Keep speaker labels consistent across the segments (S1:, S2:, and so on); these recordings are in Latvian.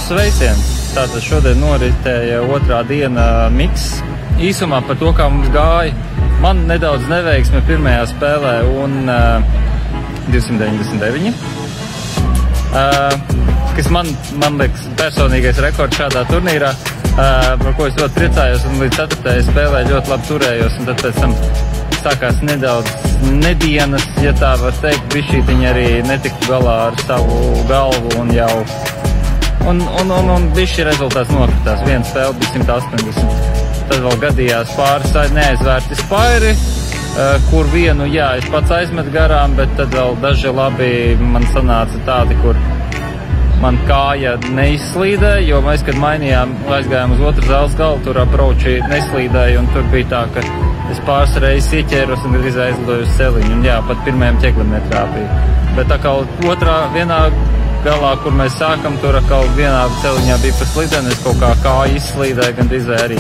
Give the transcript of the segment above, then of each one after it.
S1: Sveicien! Tātad šodien noritēja otrā diena miks. Īsumā par to, kā mums gāja. Man nedaudz neveiksme pirmajā spēlē un 299. Kas man liekas personīgais rekords šādā turnīrā, par ko es ļoti priecājos, un līdz 4. spēlē ļoti labi turējos, un tad pēc tam sākās nedaudz nedienas, ja tā var teikt, bišķītiņi arī netiktu galā ar savu galvu un jau Un bišķi rezultāts nokritās. Viena spēle bija 180. Tad vēl gadījās pāris neaizvērti spairi, kur vienu, jā, es pats aizmetu garām, bet tad vēl daži labi man sanāca tādi, kur man kāja neizslīdēja, jo mēs, kad aizgājām uz otru zāles galu, tur approči neslīdēja, un tur bija tā, ka es pāris reizes ieķēros un gandrīz aizlidoju uz celiņu, un jā, pat pirmajam ķeklim netrāpīja. Bet tā kā vienā galā, kur mēs sākam, tur atkal vienā celiņā bija pa slideni, es kaut kā kāju izslīdēju, gandrīz arī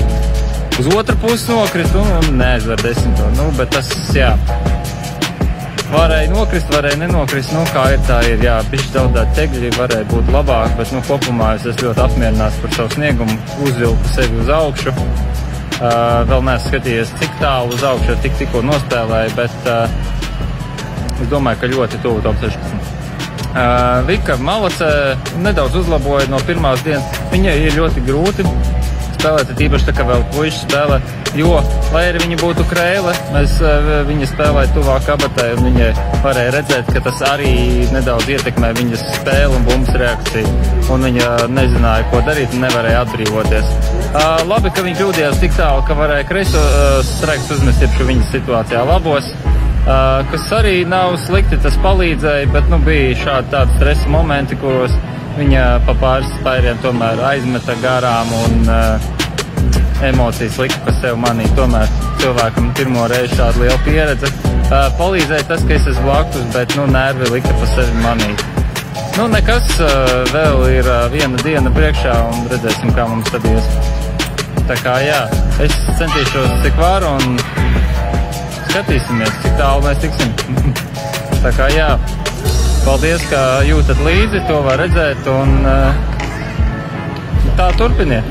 S1: uz otru pusi nokrist un neaizver 10. Bet tas, jā, varēja nokrist, varēja nenokrist, kā ir, tā ir, jā, bišķi daudāt ķegļi, varēja būt labāk, bet, kopumā es esmu ļoti apmierināts par savu sniegumu, uzvilku sevi uz augšu. Vēl neesmu skatījies, cik tālu uz augšu, tikko nospēlēju, bet es domāju, ka ļoti tuvu top 16. Vika Malacē nedaudz uzlaboja no pirmās dienas. Viņai ir ļoti grūti spēlēt, tīpaši tā kā vēl puiši spēlē, jo, lai arī viņa būtu krēle, viņa spēlēja tuvāk kabatai, un viņai varēja redzēt, ka tas arī nedaudz ietekmē viņas spēli un bumbas reakciju, un viņa nezināja, ko darīt, un nevarēja atbrīvoties. Labi, ka viņa kļūdījās tik tālu, ka varēja kreiso strēks uzmest iepšu viņas situācijā labos, kas arī nav slikti, tas palīdzēja, bet bija šādi tādi stresa momenti, kuros viņa pa pāris spairiem tomēr aizmeta garām un emocijas lika pa sev manī. Tomēr cilvēkam pirmo reizi šāda liela pieredze. Palīdzēja tas, ka es esmu blakus, bet nervi lika pa sevi manī. Nekas, vēl ir viena diena priekšā un redzēsim, kā mums tad ies. Tā kā jā, es centīšos cik varu un skatīsimies, cik tālu mēs tiksim. Tā kā jā, paldies, ka jūtat līdzi, to var redzēt, un tā turpiniet.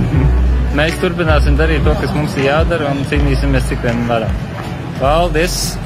S1: Mēs turpināsim darīt to, kas mums ir jādara, un cīnīsimies, cik vien varam. Paldies!